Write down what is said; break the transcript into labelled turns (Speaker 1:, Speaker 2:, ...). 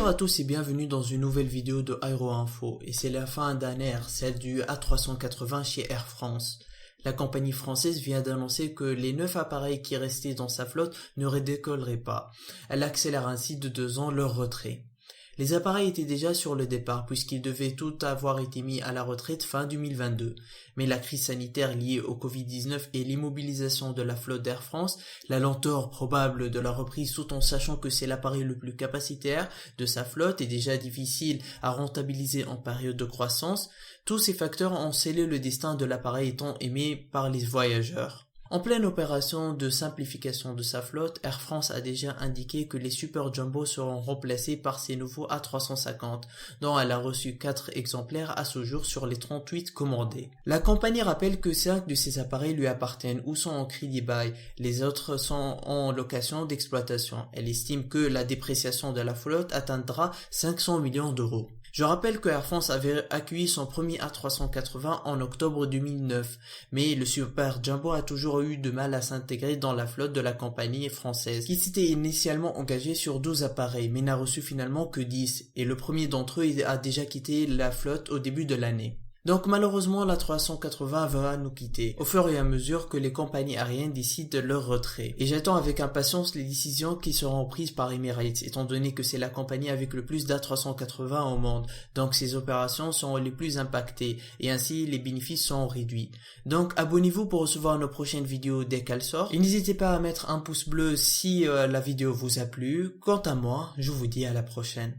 Speaker 1: Bonjour à tous et bienvenue dans une nouvelle vidéo de Aero Info. Et c'est la fin d'un ère, celle du A380 chez Air France. La compagnie française vient d'annoncer que les 9 appareils qui restaient dans sa flotte ne redécolleraient pas. Elle accélère ainsi de 2 ans leur retrait. Les appareils étaient déjà sur le départ puisqu'ils devaient tout avoir été mis à la retraite fin 2022. Mais la crise sanitaire liée au Covid-19 et l'immobilisation de la flotte d'Air France, la lenteur probable de la reprise tout en sachant que c'est l'appareil le plus capacitaire de sa flotte et déjà difficile à rentabiliser en période de croissance, tous ces facteurs ont scellé le destin de l'appareil étant aimé par les voyageurs. En pleine opération de simplification de sa flotte, Air France a déjà indiqué que les Super Jumbo seront remplacés par ces nouveaux A350, dont elle a reçu 4 exemplaires à ce jour sur les 38 commandés. La compagnie rappelle que 5 de ces appareils lui appartiennent ou sont en crédit bail, les autres sont en location d'exploitation. Elle estime que la dépréciation de la flotte atteindra 500 millions d'euros. Je rappelle que Air France avait accueilli son premier A380 en octobre 2009, mais le Super Jumbo a toujours eu de mal à s'intégrer dans la flotte de la compagnie française, qui s'était initialement engagée sur 12 appareils, mais n'a reçu finalement que 10, et le premier d'entre eux a déjà quitté la flotte au début de l'année. Donc malheureusement la 380 va nous quitter au fur et à mesure que les compagnies aériennes décident de leur retrait. Et j'attends avec impatience les décisions qui seront prises par Emirates étant donné que c'est la compagnie avec le plus d'A380 au monde. Donc ces opérations sont les plus impactées et ainsi les bénéfices sont réduits. Donc abonnez-vous pour recevoir nos prochaines vidéos dès qu'elles sortent. Et n'hésitez pas à mettre un pouce bleu si la vidéo vous a plu. Quant à moi, je vous dis à la prochaine.